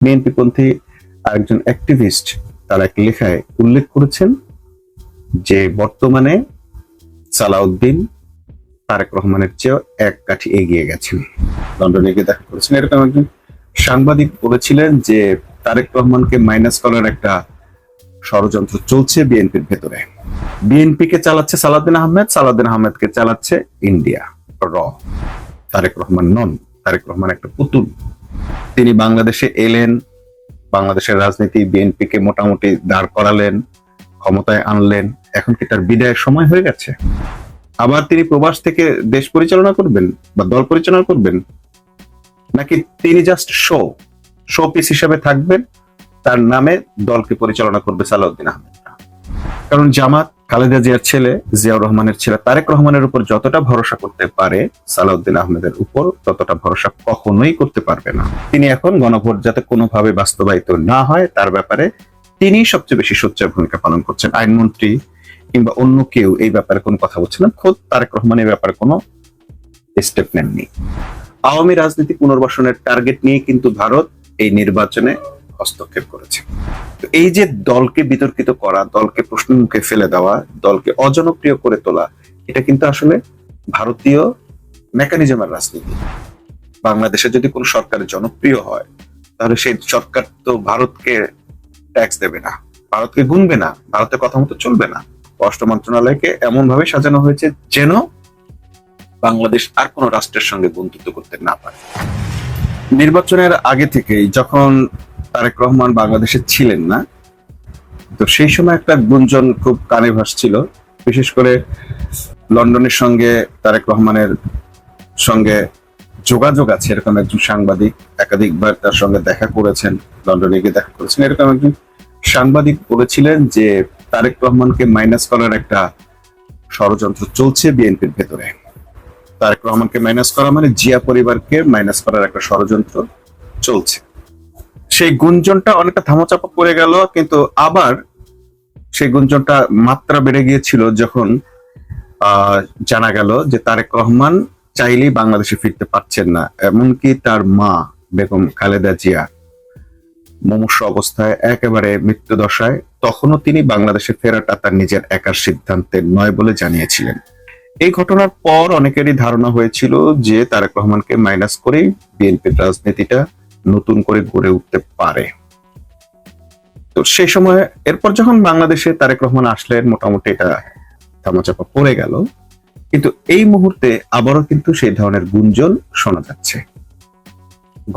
BNP পন্থী আরেকজন activist তার এক লেখায় উল্লেখ করেছেন যে বর্তমানে সালাউদ্দিন তারেক রহমানের চেয়েও এক কাঠি এগিয়ে গেছেন। লন্ডনে গিয়ে দেখা করেছেন। এরকম একজন সাংবাদিক বলেছিলেন যে তারেক রহমানকে মাইনাস করার একটা ষড়যন্ত্র চলছে বিএনপির ভেতরে। বিএনপিকে চালাচ্ছে সালাউদ্দিন আহমেদ, সালাউদ্দিন আহমেদকে চালাচ্ছে ইন্ডিয়া র। তারেক রহমান নন, তারেক রহমান একটা পুতুল। তিনি বাংলাদেশে এলেন, বাংলাদেশের রাজনীতি বিএনপিকে মোটামুটি দাঁড় করালেন, ক্ষমতায় আনলেন। এখন কি তার বিদায়ের সময় হয়ে গেছে? আবার তিনি প্রবাস থেকে দেশ পরিচালনা করবেন বা দল পরিচালনা করবেন, নাকি তিনি জাস্ট শো পিস হিসেবে থাকবেন, তার নামে দলকে পরিচালনা করবে সালাউদ্দিন আহমেদ? কারণ জামাত খালেদা জিয়ার ছেলে জিয়াউর রহমানের ছেলে তারেক রহমানের উপর যতটা ভরসা করতে পারে, সালাউদ্দিন আহমেদের উপর ততটা ভরসা কখনোই করতে পারবে না। তিনি এখন গণভোট যাতে কোনোভাবে বাস্তবায়িত না হয় তার ব্যাপারে তিনি সবচেয়ে বেশি সোচ্চার ভূমিকা পালন করছেন। আইনমন্ত্রী কিংবা অন্য কেউ এই ব্যাপারে কোনো কথা বলছে না। খোদ তারেক রহমান এই ব্যাপারে কোনো স্টেপ নেননি। আওয়ামী রাজনীতি পুনর্বাসনের টার্গেট নিয়ে কিন্তু ভারত এই নির্বাচনে হস্তক্ষেপ করেছে। তো এই যে দলকে বিতর্কিত করা, দলকে প্রশ্নের মুখে ফেলে দেওয়া, দলকে অজনপ্রিয় করে তোলা, এটা কিন্তু আসলে ভারতীয় মেকানিজমের রাজনীতি। বাংলাদেশে যদি কোনো সরকার জনপ্রিয় হয় তাহলে সেই সরকার তো ভারতকে ট্যাক্স দেবে না, ভারতকে গুনবে না, ভারতের কথা মতো চলবে না। পররাষ্ট্র মন্ত্রণালয়কে এমন ভাবে সাজানো হয়েছে যেন বাংলাদেশ আর কোন রাষ্ট্রের সঙ্গে বন্ধুত্ব করতে না পারে। নির্বাচনের আগে থেকেই যখন তারেক রহমান বাংলাদেশে ছিলেন না, তো সেই সময় একটা গুঞ্জন খুব কানে ভাসছিল। বিশেষ করে লন্ডনের সঙ্গে তারেক রহমানের সঙ্গে যোগাযোগ আছে এরকম একজন সাংবাদিক, একাধিকবার তার সঙ্গে দেখা করেছেন, লন্ডনে গিয়ে দেখা করেছেন। এরকম একজন সাংবাদিক বলেছিলেন যে তারেক রহমানকে মাইনাস করার একটা ষড়যন্ত্র চলছে বিএনপির ভেতরে। তারেক রহমানকে মাইনাস করা মানে জিয়া পরিবারকে মাইনাস করার একটা ষড়যন্ত্র চলছে। সেই গুঞ্জনটা অনেকটা ধামাচাপা পড়ে গেল, কিন্তু আবার সেই গুঞ্জনটা মাত্রা বেড়ে গিয়েছিল যখন জানা গেল যে তারেক রহমান চাইলেই বাংলাদেশে ফিরতে পারছেন না। এমনকি তার মা বেগম খালেদা জিয়া মুমূর্ষ অবস্থায়, একেবারে মৃত্যুদশায়, তখনও তিনি বাংলাদেশে ফেরাটা তার নিজের একার সিদ্ধান্তের নয় বলে জানিয়েছিলেন। এই ঘটনার পর অনেকেরই ধারণা হয়েছিল যে তারেক রহমানকে মাইনাস করেই বিএনপির রাজনীতিটা নতুন করে গড়ে উঠতে পারে। তো সেই সময় এরপর যখন বাংলাদেশে তারেক রহমান আসলেন, মোটামুটি এটা ধামাচাপা পড়ে গেল। কিন্তু এই মুহূর্তে আবারও কিন্তু সেই ধরনের গুঞ্জন শোনা যাচ্ছে।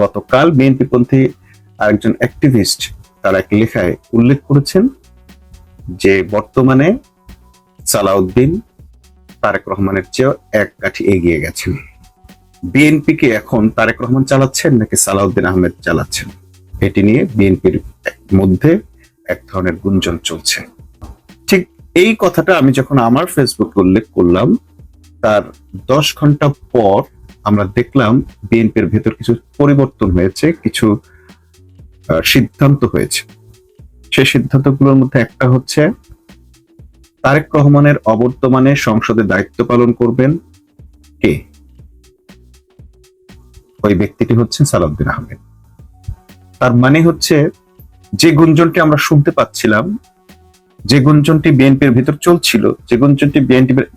গতকাল বিএনপি পন্থী আরেকজন অ্যাক্টিভিস্ট তার এক লেখায় উল্লেখ করেছেন যে বর্তমানে সালাউদ্দিন তারেক রহমানের চেয়েও এক কাঠি এগিয়ে গেছেন। বিএনপিকে এখন তারেক রহমান চালাচ্ছেন নাকি সালাউদ্দিন আহমেদ চালাচ্ছেন, এটি নিয়ে বিএনপির মধ্যে এক ধরনের গুঞ্জন চলছে। ঠিক এই কথাটা আমি যখন আমার ফেসবুকে উল্লেখ করলাম, তার 10 ঘন্টা পর আমরা দেখলাম বিএনপির ভেতর কিছু পরিবর্তন হয়েছে, কিছু সিদ্ধান্ত হয়েছে। সেই সিদ্ধান্তগুলোর মধ্যে একটা হচ্ছে তারেক রহমানের অবর্তমানে সংসদে দায়িত্ব পালন করবেন কে? ওই ব্যক্তিটি হচ্ছেন সালাউদ্দিন আহমেদ। তার মানে হচ্ছে যে গুঞ্জনটি আমরা শুনতে পাচ্ছিলাম, যে গুঞ্জনটি বিএনপির ভিতর চলছিল, যে গুঞ্জনটি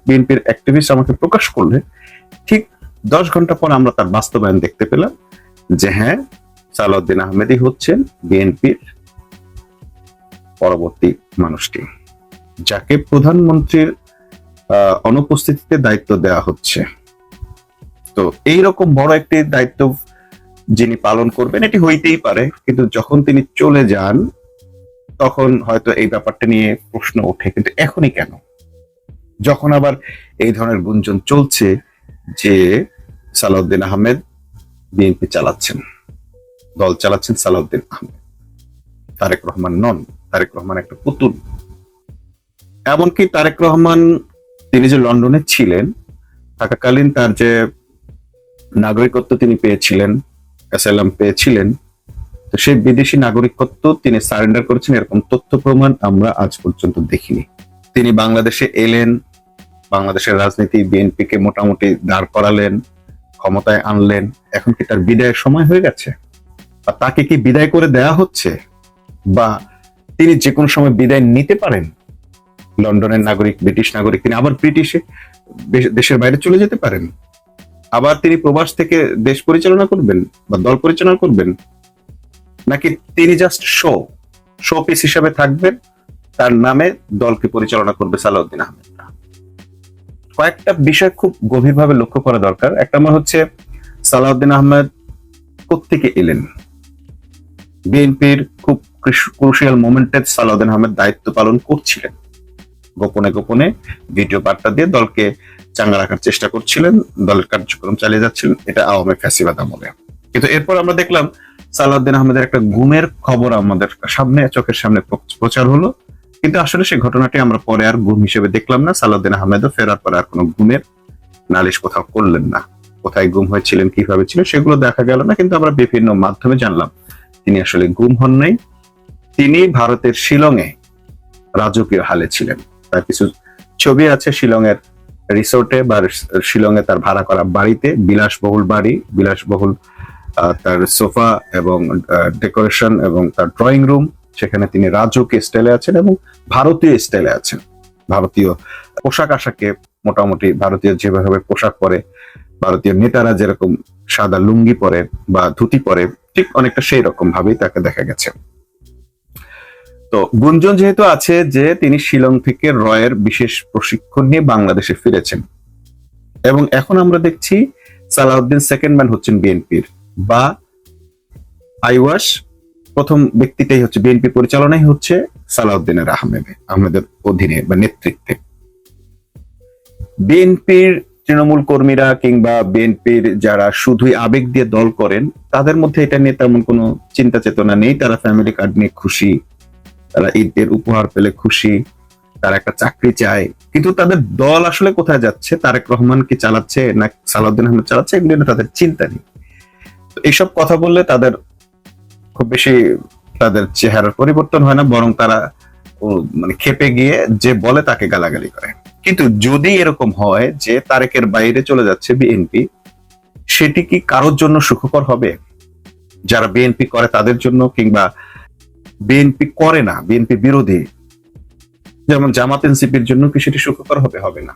বিএনপির অ্যাক্টিভিস্ট আমাকে প্রকাশ করলে, ঠিক 10 ঘন্টা পর আমরা তার বাস্তবায়ন দেখতে পেলাম যে হ্যাঁ, সালাউদ্দিন আহমেদই হচ্ছেন বিএনপির পরবর্তী মানুষটি, যাকে প্রধানমন্ত্রীর অনুপস্থিতিতে দায়িত্ব দেওয়া হচ্ছে। তো এইরকম বড় একটি দায়িত্ব যিনি পালন করবেন, এটি হইতেই পারে, কিন্তু যখন তিনি চলে যান তখন হয়তো এই ব্যাপারটা নিয়ে প্রশ্ন ওঠে। কিন্তু এখনই কেন, যখন আবার এই ধরনের গুঞ্জন চলছে যে সালাউদ্দিন আহমেদ বিএনপি চালাচ্ছেন, দল চালাচ্ছেন সালাউদ্দিন আহমেদ, তারেক রহমান নন, তারেক রহমান একটা পুতুল। এমনকি তারেক রহমান তিনি যে লন্ডনে ছিলেন, থাকাকালীন তার যে নাগরিকত্ব তিনি পেয়েছিলেন, অ্যাসাইলাম পেয়েছিলেন, তো সেই বিদেশি নাগরিকত্ব তিনি সারেন্ডার করেছেন এরকম তথ্য প্রমাণ আমরা আজ পর্যন্ত দেখিনি। তিনি বাংলাদেশে এলেন, বাংলাদেশের রাজনীতি বিএনপিকে মোটামুটি দাঁড় করালেন, ক্ষমতায় আনলেন। এখন কি তার বিদায়ের সময় হয়ে গেছে? আর তাকে কি বিদায় করে দেয়া হচ্ছে, বা তিনি যে কোনো সময় বিদায় নিতে পারেন? লন্ডনের নাগরিক, ব্রিটিশ নাগরিক, তিনি আবার ব্রিটিশে দেশের বাইরে চলে যেতে পারেন, আবার তিনি প্রবাস থেকে দেশ পরিচালনা করবেন বা দল পরিচালনা করবেন, নাকি তিনি জাস্ট শো পিস হিসাবে থাকবেন, তার নামে দলকে পরিচালনা করবে সালাউদ্দিন আহমেদ? কয়েকটা বিষয় খুব গভীরভাবে লক্ষ্য করা দরকার। এক নম্বর হচ্ছে, সালাউদ্দিন আহমেদ কোত্থেকে এলেন? বিএনপির খুব ক্রুশিয়াল মোমেন্টে সালাউদ্দিন আহমেদ দায়িত্ব পালন করছিলেন, গোপনে গোপনে ভিডিও বার্তা দিয়ে দলকে চাঙ্গা রাখার চেষ্টা করছিলেন, দলের কার্যক্রম চালিয়ে যাচ্ছিলেন, এটা আওয়ামী ফ্যাসিবাদ আমলে। কিন্তু এরপর আমরা দেখলাম সালাউদ্দিন আহমেদের একটা গুমের খবর আমাদের সামনে, চোখের সামনে প্রচার হলো, কিন্তু আসলে সেই ঘটনাটি আমরা পরে আর গুম হিসেবে দেখলাম না। সালাউদ্দিন আহমেদও ফেরার পরে আর কোনো গুমের নালিশ কোথাও করলেন না। কোথায় গুম হয়েছিলেন, কিভাবে ছিলেন, সেগুলো দেখা গেল না, কিন্তু আমরা বিভিন্ন মাধ্যমে জানলাম তিনি আসলে গুম হন নাই। তিনি ভারতের শিলংয়ে রাজকীয় হালে ছিলেন। তার কিছু ছবি আছে শিলংয়ের রিসোর্টে বা শিলংয়ে তার ভাড়া করা বাড়িতে, বিলাসবহুল বাড়ি, বিলাসবহুল তার সোফা এবং ডেকোরেশন এবং তার ড্রয়িং রুম, সেখানে তিনি রাজকীয় স্টাইলে আছেন এবং ভারতীয় স্টাইলে আছেন। ভারতীয় পোশাক আশাকে মোটামুটি ভারতীয় যেভাবে পোশাক পরে, ভারতীয় নেতারা যেরকম সাদা লুঙ্গি পরে বা ধুতি পরে, ঠিক অনেকটা সেই রকম ভাবেই তাকে দেখা গেছে। তো গুঞ্জন যেহেতু আছে যে তিনি শিলং থেকে রয়ের বিশেষ প্রশিক্ষণ নিয়ে বাংলাদেশে ফিরেছেন, এবং এখন আমরা দেখছি সালাউদ্দিন সেকেন্ড ম্যান হচ্ছেন বিএনপির, বা আইওয়াস প্রথম ব্যক্তিটাই হচ্ছে, বিএনপি পরিচালনাই হচ্ছে সালাউদ্দিনের আহমেদের অধীনে বা নেতৃত্বে। বিএনপির তৃণমূল কর্মীরা কিংবা বিএনপির যারা শুধুই আবেগ দিয়ে দল করেন, তাদের মধ্যে এটা নিয়ে তেমন কোনো চিন্তা চেতনা নেই। তারা ফ্যামিলি কার্ড নিয়ে খুশি, তারা ঈদের উপহার পেলে খুশি, তারা একটা চাকরি চায়, কিন্তু তাদের দল আসলে কোথায় যাচ্ছে, তারেক রহমান কি চালাচ্ছে না সালাউদ্দিন আহমেদ চালাচ্ছে, এগুলো নিয়ে তাদের চিন্তা নেই। এইসব কথা বললে তাদের খুব বেশি তাদের চেহারার পরিবর্তন হয় না, বরং তারা মানে খেপে গিয়ে যে বলে তাকে গালাগালি করে। কিন্তু যদি এরকম হয় যে তারেকের বাইরে চলে যাচ্ছে বিএনপি, সেটি কি কারোর জন্য সুখকর হবে? যারা বিএনপি করে তাদের জন্য, কিংবা বিএনপি করে না, বিএনপি বিরোধী যেমন জামাত এনসিপির জন্য কি সেটি সুখকর হবে? হবে না।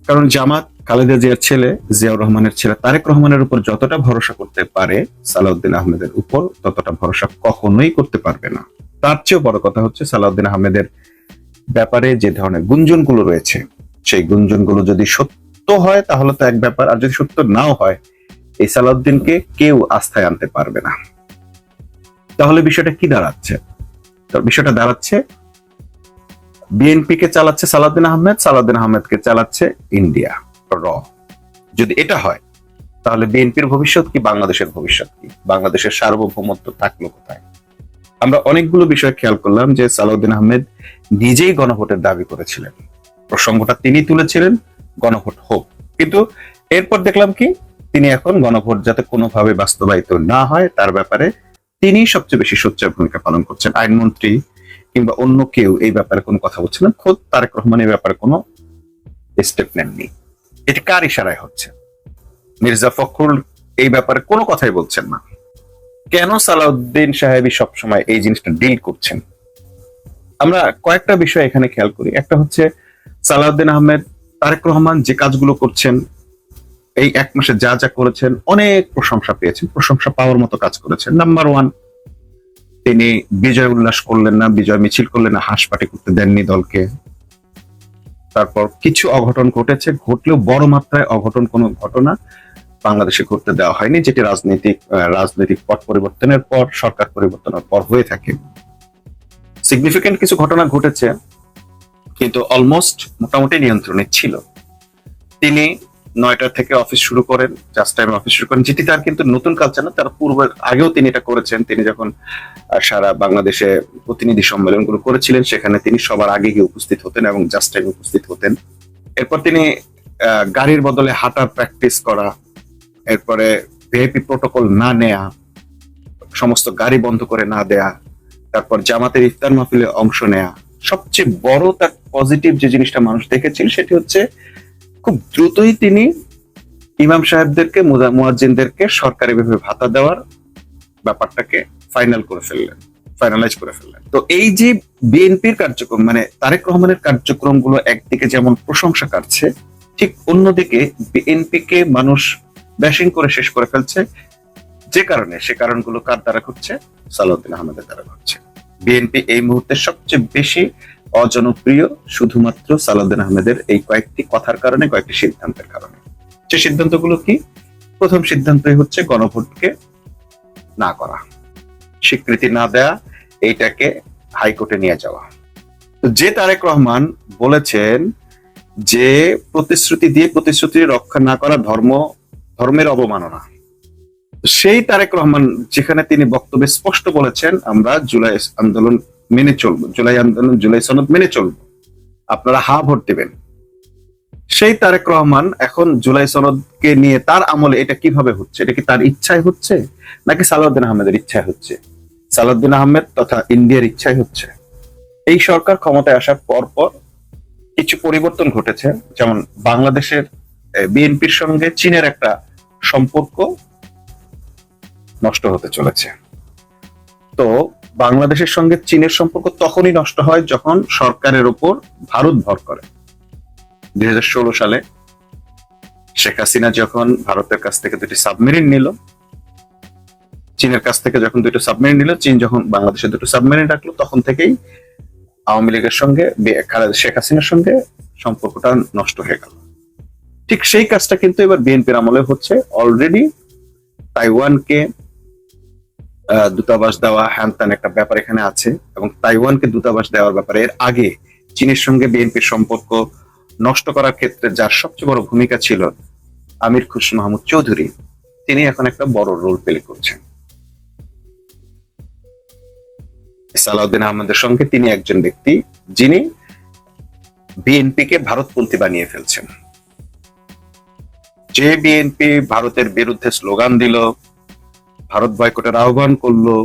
কারণ জামাত খালেদা জিয়ার ছেলে, জিয়াউর রহমানের ছেলে তারেক রহমানের উপর যতটা ভরসা করতে পারে, সালাউদ্দিন আহমেদের উপর ততটা ভরসা কখনোই করতে পারবে না। তার চেয়েও বড় কথা হচ্ছে, সালাউদ্দিন আহমেদের ব্যাপারে যে ধরনের গুঞ্জনগুলো রয়েছে, সেই গুঞ্জনগুলো যদি সত্য হয় তাহলে তো এক ব্যাপার, আর যদি সত্য নাও হয়, এই সালাউদ্দিনকে কেউ আস্থায় আনতে পারবে না। তাহলে বিষয়টা কি দাঁড়াচ্ছে? বিষয়টা দাঁড়াচ্ছে বিএনপি কে চালাচ্ছে সালাউদ্দিন আহমেদ, সালাউদ্দিন আহমেদকে চালাচ্ছে ইন্ডিয়া র। যদি এটা হয় তাহলে বিএনপির ভবিষ্যৎ কি, বাংলাদেশের ভবিষ্যৎ কি, বাংলাদেশের সার্বভৌমত্ব থাকলো কোথায়? আমরা অনেকগুলো বিষয় খেয়াল করলাম যে সালাউদ্দিন আহমেদ নিজেই গণভোটের দাবি করেছিলেন, প্রসঙ্গটা তিনি তুলেছিলেন, গণভোট হোক, কিন্তু এরপর দেখলাম কি, তিনি এখন গণভোট যাতে কোনোভাবে বাস্তবায়িত না হয় তার ব্যাপারে তিনি সবচেয়ে বেশি সোচ্চার ভূমিকা পালন করছেন। আইনমন্ত্রী কিংবা অন্য কেউ এই ব্যাপারে কোনো কথা বলছে না, খোদ তারেক রহমান এই ব্যাপারে কোনো স্টেপ নেননি। এটি কার ইশারায় হচ্ছে? মির্জা ফখরুল এই ব্যাপারে কোনো কথাই বলছেন না। কেন সালাউদ্দিন সাহেবই সবসময় এই জিনিসটা ডিল করছেন? আমরা কয়েকটা বিষয় এখানে খেয়াল করি। একটা হচ্ছে, সালাউদ্দিন আহমেদ, তারেক রহমান যে কাজগুলো করছেন, এই এক মাসে যা যা করেছেন, অনেক প্রশংসা পেয়েছেন, প্রশংসা পাওয়ার মতো কাজ করেছেন। নাম্বার ওয়ান, তিনি বিজয় উল্লাস করলেন না, বিজয় মিছিল করলেন না, হাঁস পাটি করতে দেননি দলকে। তারপর কিছু অঘটন ঘটেছে, ঘটলেও বড় মাত্রায় অঘটন কোনো ঘটনা বাংলাদেশে ঘটতে দেওয়া হয়নি, যেটি রাজনৈতিক পট পরিবর্তনের পর, সরকার পরিবর্তনের পর হয়ে থাকে। সিগনিফিকেন্ট কিছু ঘটনা ঘটেছে, কিন্তু অলমোস্ট মোটামুটি নিয়ন্ত্রণে ছিল। তিনি 9টা থেকে অফিস শুরু করেন, জাস্ট টাইমে অফিস শুরু করেন, যেটি তার কিন্তু নতুন কালচার না, তার পূর্বের আগেও তিনি এটা করেছেন। তিনি যখন সারা বাংলাদেশে প্রতিনিধি সম্মেলনগুলো করেছিলেন, সেখানে তিনি সবার আগে গিয়ে উপস্থিত হতেন এবং জাস্ট টাইমে উপস্থিত হতেন। এরপর তিনি গাড়ির বদলে হাঁটার প্র্যাকটিস করা, এরপরে ভিআইপি প্রোটোকল না নেয়া, সমস্ত গাড়ি বন্ধ করে না দেয়া, তারপর জামাতের ইফতার মাহফিলে অংশ নেয়া। সবচেয়ে বড় তার পজিটিভ যে জিনিসটা মানুষ দেখেছিল, সেটি হচ্ছে খুব দ্রুতই তিনি ইমাম সাহেবদেরকে, মুয়াজ্জিনদেরকে সরকারিভাবে ভাতা দেওয়ার ব্যাপারটাকে ফাইনালাইজ করে ফেললেন। তো এই যে বিএনপির কার্যক্রম, মানে তারেক রহমানের কার্যক্রমগুলো একদিকে যেমন প্রশংসা কাটছে, ঠিক অন্যদিকে বিএনপিকে মানুষ ব্যাশিং করে শেষ করে ফেলছে। যে কারণে, সে কারণগুলো কার দ্বারা ঘটছে? সালাউদ্দিন আহমেদের দ্বারা ঘটছে। বিএনপি এই মুহূর্তে সবচেয়ে বেশি অজনপ্রিয় শুধুমাত্র সালাউদ্দিন আহমেদের এই কয়েকটি কথার কারণে, কয়েকটি সিদ্ধান্তের কারণে। যে সিদ্ধান্তগুলো কি? প্রথম সিদ্ধান্তই হচ্ছে গণভোটকে না করা, স্বীকৃতি না দেয়া, এইটাকে হাইকোর্টে নিয়ে যাওয়া। তো যে তারেক রহমান বলেছেন যে প্রতিশ্রুতি দিয়ে প্রতিশ্রুতি রক্ষা না করা ধর্মের অবমাননা, সেই তারেক রহমান যেখানে তিনি বক্তব্যে স্পষ্ট বলেছেন আমরা জুলাই আন্দোলন মেনে চলবো, জুলাই আন্দোলন, জুলাই সনদ মেনে চলবো, আপনারা হা ভোট দিবেন, সেই তারেক রহমান এখন জুলাই সনদকে নিয়ে তার আমলে এটা কিভাবে হচ্ছে? এটা কি তার ইচ্ছায় হচ্ছে নাকি সালাউদ্দিন আহমেদের ইচ্ছায় হচ্ছে? সালাউদ্দিন আহমেদ তথা ইন্ডিয়ার ইচ্ছায় হচ্ছে। এই সরকার ক্ষমতায় আসার পর পর কিছু পরিবর্তন ঘটেছে, যেমন বাংলাদেশের বিএনপির সঙ্গে চীনের একটা সম্পর্ক নষ্ট হতে চলেছে। তো বাংলাদেশের সঙ্গে চীনের সম্পর্ক তখনই নষ্ট হয় যখন সরকারের উপর ভারত ভর করে। 2016 সালে শেখ হাসিনা যখন ভারতের কাছ থেকে দুটি সাবমেরিন নিল, চীনের কাছ থেকে যখন দুটো সাবমেরিন নিল, চীন যখন বাংলাদেশে দুটো সাবমেরিন রাখলো, তখন থেকেই আওয়ামী লীগের সঙ্গে শেখ হাসিনার সঙ্গে সম্পর্কটা নষ্ট হয়ে গেল। ঠিক সেই কাজটা কিন্তু এবার বিএনপির আমলে হচ্ছে। অলরেডি তাইওয়ানকে দূতাবাস দেওয়া, হ্যান ত্যান একটা ব্যাপার এখানে আছে, এবং তাইওয়ানকে দূতাবাস দেওয়ার ব্যাপারে এর আগে চীনের সঙ্গে বিএনপির সম্পর্ক নষ্ট করার ক্ষেত্রে যার সবচেয়ে বড় ভূমিকা ছিল আমির খুরশিদ মাহমুদ চৌধুরী, তিনি এখন একটা বড় রোল প্লে করছেন। সালাউদ্দিন আহমেদের সঙ্গে তিনি একজন ব্যক্তি যিনি বিএনপিকে ভারতপন্থী বানিয়ে ফেলছেন। যে বিএনপি ভারতের বিরুদ্ধে স্লোগান দিল, ভারত বয়কটের আহ্বান করলো,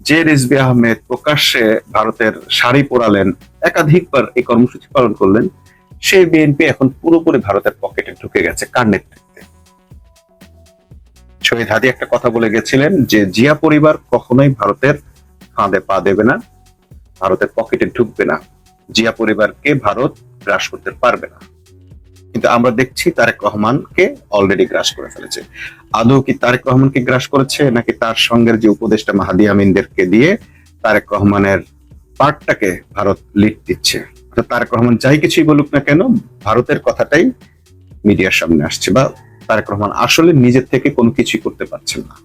যে রিজভী আহমেদ প্রকাশ্যে ভারতের শাড়ি পরালেন, একাধিকবার এই কর্মসূচি পালন করলেন, সেই বিএনপি এখন পুরোপুরি ভারতের পকেটে ঢুকে গেছে। কার নেতৃত্বে? শহীদ হাদি একটা কথা বলে গেছিলেন যে জিয়া পরিবার কখনোই ভারতের ফাঁদে পা দেবে না, ভারতের পকেটে ঢুকবে না, জিয়া পরিবারকে ভারত গ্রাস করতে পারবে না। কিন্তু আমরা দেখছি তারেক রহমানকে অলরেডি গ্রাস করে ফেলেছে। আদৌ কি তারেক রহমানকে গ্রাস করেছে, নাকি তার সঙ্গের যে উপদেষ্টা মাহাদি আমিনদেরকে দিয়ে তারেক রহমানের পার্টটাকে ভারত লিড দিচ্ছে? তারেক রহমান যাই কিছুই বলুক না কেন, ভারতের কথাটাই মিডিয়ার সামনে আসছে, বা তারেক রহমান আসলে নিজের থেকে কোনো কিছুই করতে পারছেন না।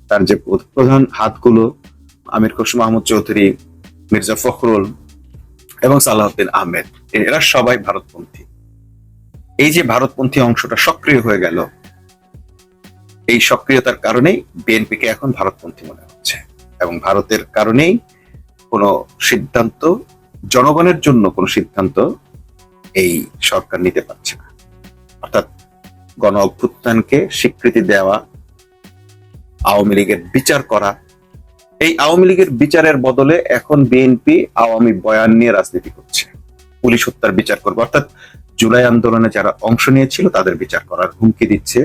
তার যে প্রধান হাতগুলো আমির খুরশিদ মাহমুদ চৌধুরী, মির্জা ফখরুল এবং সালাউদ্দিন আহমেদ, এরা সবাই ভারতপন্থী। এই যে ভারতপন্থী অংশটা সক্রিয় হয়ে গেল, এই সক্রিয়তার কারণেই বিএনপিকে এখন ভারতপন্থী মনে হচ্ছে, এবং ভারতের কারণেই কোনো সিদ্ধান্ত, জনগণের জন্য কোনো সিদ্ধান্ত এই সরকার নিতে পারছে না। অর্থাৎ গণ অভ্যুত্থানকে স্বীকৃতি দেওয়া, আওয়ামী লীগের বিচার করা, এই আওয়ামী লীগের বিচারের বদলে এখন বিএনপি আওয়ামী বয়ান নিয়ে রাজনীতি করছে। পুলিশ হত্যার বিচার করবে, অর্থাৎ জুলাই আন্দোলনে যারা অংশ নিয়েছিল তাদের বিচার করার হুমকি দিচ্ছে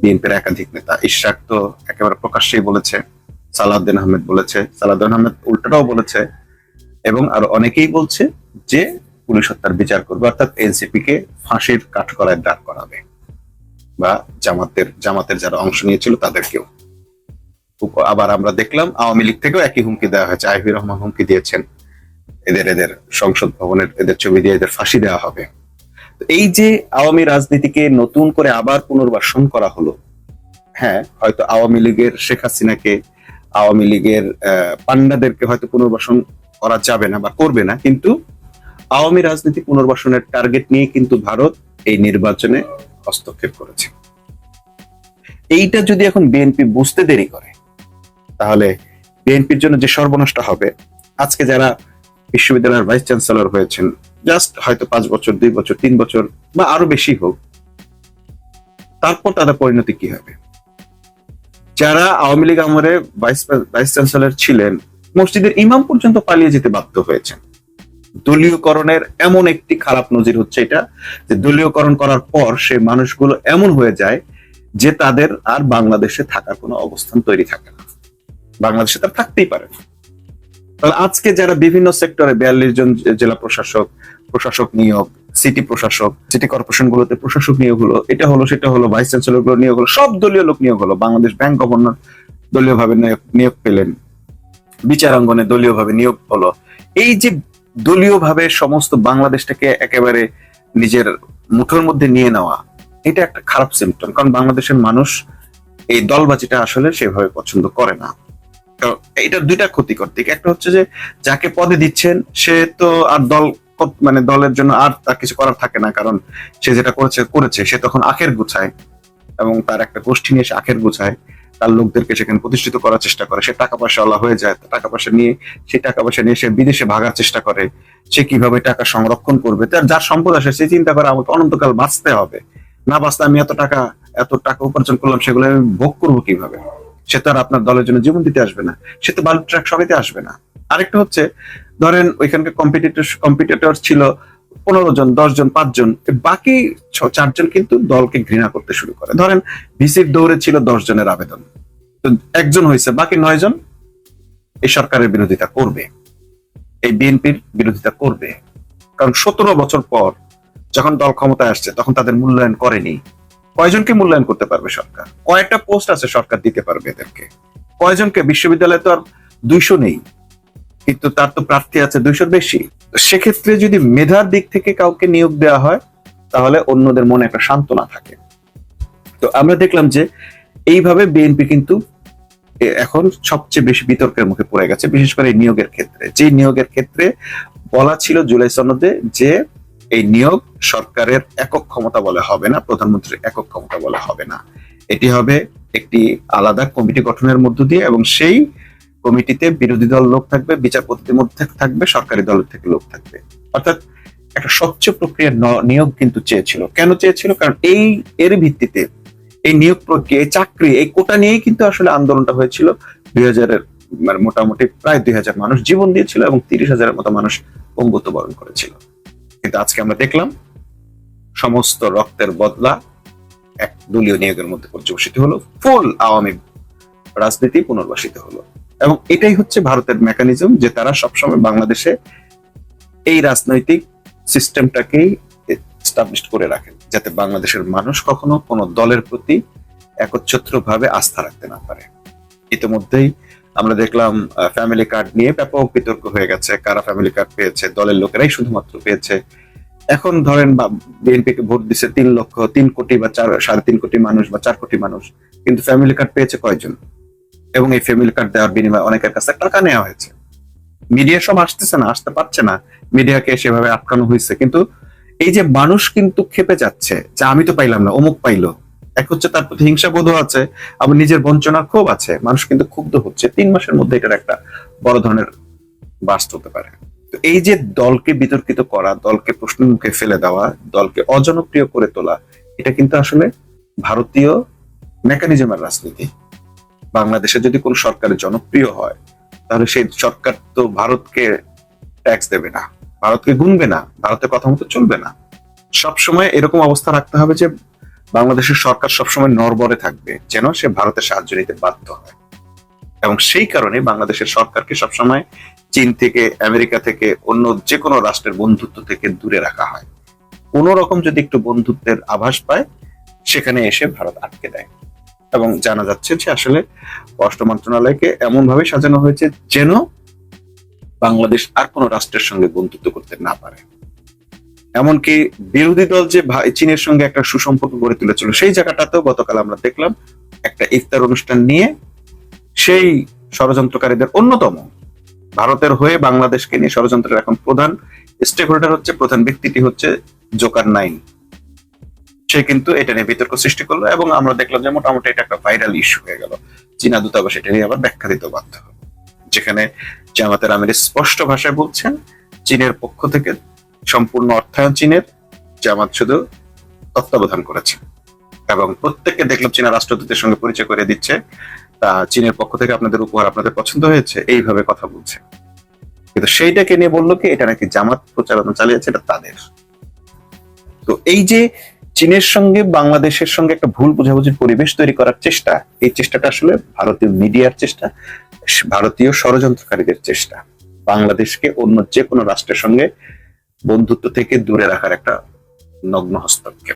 বিএনপির একাধিক নেতা। ইশরাক তো একেবারে প্রকাশ্যেই বলেছে, সালাউদ্দিন আহমেদ বলেছে, সালাউদ্দিন আহমেদ উল্টাটাও বলেছে, এবং আরো অনেকেই বলছে যে পুলিশ হত্যার বিচার করবে, অর্থাৎ এনসিপি কে ফাঁসির কাঠগড়ায় দাঁড় করাবে, বা জামাতের যারা অংশ নিয়েছিল তাদেরকেও। আবার আমরা দেখলাম আওয়ামী লীগ থেকেও একই হুমকি দেওয়া হয়েছে। আইভি রহমান হুমকি দিয়েছেন এদের সংসদ ভবনের এদের ছবি দিয়ে এদের ফাঁসি দেওয়া হবে। এই যে আওয়ামী রাজনীতিকে নতুন করে আবার পুনর্বাসন করা হলো, হ্যাঁ হয়তো আওয়ামী লীগের শেখ হাসিনাকে, আওয়ামী লীগের পান্ডাদেরকে হয়তো পুনর্বাসন করা যাবে না বা করবে না, কিন্তু আওয়ামী রাজনীতি পুনর্বাসনের টার্গেট নিয়ে কিন্তু ভারত এই নির্বাচনে হস্তক্ষেপ করেছে। এইটা যদি এখন বিএনপি বুঝতে দেরি করে, তাহলে বিএনপির জন্য যে সর্বনষ্ট হবে। আজকে যারা বিশ্ববিদ্যালয়ের ভাইস চ্যান্সেলর হয়েছেন, জাস্ট হয়তো 5 বছর, 2 বছর, 3 বছর বা আরো বেশি হোক, তারপর তাদের পরিণতি কি হবে? যারা আওয়ামী লীগ আমলে ভাইস চ্যান্সেলর ছিলেন, মসজিদের ইমাম পর্যন্ত পালিয়ে যেতে বাধ্য হয়েছেন। দলীয়করণের এমন একটি খারাপ নজির হচ্ছে এটা, যে দলীয়করণ করার পর সে মানুষগুলো এমন হয়ে যায় যে তাদের আর বাংলাদেশে থাকার কোনো অবস্থান তৈরি থাকে না। বাংলাদেশে তার থাকতেই পারে না। তাহলে আজকে যারা বিভিন্ন সেক্টরে 42 জন জেলা প্রশাসক, প্রশাসক নিয়োগ, সিটি প্রশাসক, সিটি কর্পোরেশন গুলোতে প্রশাসক নিয়োগ হলো, এটা হলো সেটা হলো, ভাইস চ্যান্সেলর গুলো নিয়োগ হলো, সব দলীয় লোক নিয়োগ হলো, বাংলাদেশ ব্যাংক গভর্নর দলীয় ভাবে নিয়োগ পেলেন, বিচারাঙ্গনে দলীয় ভাবে নিয়োগ হলো। এই যে দলীয় ভাবে সমস্ত বাংলাদেশটাকে একেবারে নিজের মুঠোর মধ্যে নিয়ে নেওয়া, এটা একটা খারাপ সিমটম। কারণ বাংলাদেশের মানুষ এই দলবাজিটা আসলে সেভাবে পছন্দ করে না। এটা দুইটা ক্ষতিকর দিক। একটা হচ্ছে যে যাকে পদে দিচ্ছেন সে তো আর মানে দলের জন্য আর তার কিছু করার থাকে না, কারণ সে যেটা করেছে সে তখন আখের গুছায় এবং তার একটা গোষ্ঠী নিয়ে সে আখের গুছায়, তার লোকদেরকে সেখানে প্রতিষ্ঠিত করার চেষ্টা করে, সে টাকা পয়সা ওয়ালা হয়ে যায়, টাকা পয়সা নিয়ে সে বিদেশে ভাগার চেষ্টা করে, সে কিভাবে টাকা সংরক্ষণ করবে, তার যার সম্পদ আসে সে চিন্তা করে আমাকে অনন্তকাল বাঁচতে হবে, না বাঁচতে আমি এত টাকা উপার্জন করলাম সেগুলো আমি ভোগ করবো কিভাবে। সে তো আর আপনার দলের জন্য জীবন দিতে আসবে না, সে তো বালু ট্রাক সরাইতে আসবে না। আরেকটা হচ্ছে ধরেন ওইখানকার কম্পিটিটর ছিল 15 জন, 10 জন, 5 জন, বাকি 4 জন কিন্তু দলকে ঘৃণা করতে শুরু করে। ধরেন ভিসির দৌড়ে ছিল 10 জনের আবেদন, তো একজন হয়েছে, বাকি 9 জন এই সরকারের বিরোধিতা করবে, এই বিএনপির বিরোধিতা করবে। কারণ 17 বছর পর যখন দল ক্ষমতায় আসছে তখন তাদের মূল্যায়ন করেনি। কয়জনকে মূল্যায়ন করতে পারবে সরকার? কয়েকটা পোস্ট আছে সরকার দিতে পারবে এদেরকে? কয়জনকে? বিশ্ববিদ্যালয়ে তো আর 200 নেই, কিন্তু তার তো প্রার্থী আছে 200-র বেশি। সেক্ষেত্রে যদি মেধার দিক থেকে কাউকে নিয়োগ দেওয়া হয় তাহলে অন্যদের মনে একটা সান্ত্বনা থাকে। তো আমরা দেখলাম যে এইভাবে বিএনপি কিন্তু এখন সবচেয়ে বেশি বিতর্কের মুখে পড়ে গেছে, বিশেষ করে এই নিয়োগের ক্ষেত্রে। যে নিয়োগের ক্ষেত্রে বলা ছিল জুলাই সনদে যে এই নিয়োগ সরকারের একক ক্ষমতা বলে হবে না, প্রধানমন্ত্রীর একক ক্ষমতা বলে হবে না, এটি হবে একটি আলাদা কমিটি গঠনের মধ্য দিয়ে, এবং সেই কমিটিতে বিরোধী দল লোক থাকবে, বিচারপতির মধ্যে থাকবে, সরকারি দলের থেকে লোক থাকবে। অর্থাৎ একটা স্বচ্ছ প্রক্রিয়ার নিয়োগ কিন্তু চেয়েছিল। কেন চেয়েছিল? কারণ এর ভিত্তিতে এই নিয়োগ প্রক্রিয়া, এই চাকরি, এই কোটা নিয়েই কিন্তু আসলে আন্দোলনটা হয়েছিল। 2000-এর মানে মোটামুটি প্রায় 2000 মানুষ জীবন দিয়েছিল এবং 30,000-এর মতো মানুষ পঙ্গুত্ব বরণ করেছিল। কিন্তু আজকে আমরা দেখলাম সমস্ত রক্তের বদলা এক দলীয় নিয়োগের মধ্যে পর্যবসিত হলো, ফুল আওয়ামী রাজনীতি পুনর্বাসিত হলো। এবং এটাই হচ্ছে ভারতের মেকানিজম, যে তারা সবসময় বাংলাদেশে এই রাজনৈতিক সিস্টেমটাকেই এস্টাবলিশ করে রাখেন, যাতে বাংলাদেশের মানুষ কখনো কোনো দলের প্রতি একচ্ছত্র ভাবে আস্থা রাখতে না পারে। ইতিমধ্যেই আমরা দেখলাম ফ্যামিলি কার্ড নিয়ে ব্যাপক বিতর্ক হয়ে গেছে, কারা ফ্যামিলি কার্ড পেয়েছে, দলের লোকেরাই শুধুমাত্র পেয়েছে। এখন ধরেন বিএনপিকে ভোট দিচ্ছে 3 কোটি বা 3.5 কোটি মানুষ বা 4 কোটি মানুষ, কিন্তু ফ্যামিলি কার্ড পেয়েছে কয়জন? এবং এই ফ্যামিলি কার্ড দেওয়ার বিনিময়ে অনেকের কাছে টাকা নেওয়া হয়েছে। মিডিয়া সব আসতেছে না, আসতে পারছে না, মিডিয়াকে সেভাবে আটকানো হয়েছে। কিন্তু এই যে মানুষ কিন্তু ক্ষেপে যাচ্ছে যে আমি তো পাইলাম না, অমুক পাইলো। এক হচ্ছে তার প্রতি হিংসা বোধ আছে, আবার নিজের বঞ্চনার ক্ষোভ আছে, মানুষ কিন্তু ক্ষুব্ধ হচ্ছে। 3 মাসের মধ্যে এটার একটা বড় ধরনের বাস্ট হতে পারে। তো এই যে দলকে বিতর্কিত করা, দলকে প্রশ্নের মুখে ফেলে দেওয়া, দলকে অজনপ্রিয় করে তোলা, এটা কিন্তু আসলে ভারতীয় মেকানিজমের রাজনীতি। বাংলাদেশে যদি কোন সরকারের জনপ্রিয় হয় তাহলে সেই সরকার তো ভারতকে ট্যাক্স দেবে না, ভারতকে গুনবে না, ভারতের কথা মতো চলবে না। সবসময় এরকম অবস্থা রাখতে হবে যে বাংলাদেশের সরকার সবসময় নড়বড়ে থাকবে, যেন সে ভারতের সাহায্য নিতে বাধ্য হয়। এবং সেই কারণে বাংলাদেশের সরকারকে সবসময় চীন থেকে, আমেরিকা থেকে, অন্য যে কোনো রাষ্ট্রের বন্ধুত্ব থেকে দূরে রাখা হয়। কোন রকম যদি একটু বন্ধুত্বের আভাস পায় সেখানে এসে ভারত আটকে দেয়। এবং জানা যাচ্ছে যে আসলে পররাষ্ট্র মন্ত্রণালয়কে এমন ভাবে সাজানো হয়েছে যেন বাংলাদেশ আর কোন রাষ্ট্রের সঙ্গে বন্ধুত্ব করতে না পারে। এমনকি বিরোধী দল যে চীনের সঙ্গে একটা সুসম্পর্ক গড়ে তুলেছিল, সেই জায়গাটাতেও গতকাল আমরা দেখলাম একটা ইফতার অনুষ্ঠান নিয়ে সেই ষড়যন্ত্রকারীদের অন্যতম, ভারতের হয়ে বাংলাদেশকে নিয়ে ষড়যন্ত্রের এখন প্রধান স্টেক হোল্ডার হচ্ছে, প্রধান ব্যক্তিটি হচ্ছে জোকার 9। সে কিন্তু এটা নিয়ে বিতর্ক সৃষ্টি করলো এবং আমরা দেখলাম যে মোটামুটি এটা একটা ভাইরাল ইস্যু হয়ে গেল। চীনা দূতাবাস এটা নিয়ে আবার ব্যাখ্যা দিতে বাধ্য হলো, যেখানে জামাতের আমির স্পষ্ট ভাষায় বলছেন চীনের পক্ষ থেকে সম্পূর্ণ অর্থায়ন চীনের, জামাত শুধু তত্ত্বাবধান করেছে। এবং প্রত্যেককে দেখলাম চীনা রাষ্ট্রদূতের সঙ্গে পরিচয় করে দিচ্ছে, তা চীনের পক্ষ থেকে আপনাদের উপহার আপনাদের পছন্দ হয়েছে, এইভাবে কথা বলছে। কিন্তু সেইটাকে নিয়ে বললো কি এটা নাকি জামাত প্রচারণা চালিয়েছে, এটা তাদের। তো এই যে চীনের সঙ্গে বাংলাদেশের সঙ্গে একটা ভুল বোঝাবুঝির পরিবেশ তৈরি করার চেষ্টা, এই চেষ্টাটা আসলে ভারতীয় মিডিয়ার চেষ্টা, ভারতীয় ষড়যন্ত্রকারীদের চেষ্টা বাংলাদেশকে অন্য যে কোনো রাষ্ট্রের সঙ্গে বন্ধুত্ব থেকে দূরে রাখার একটা নগ্ন হস্তক্ষেপ।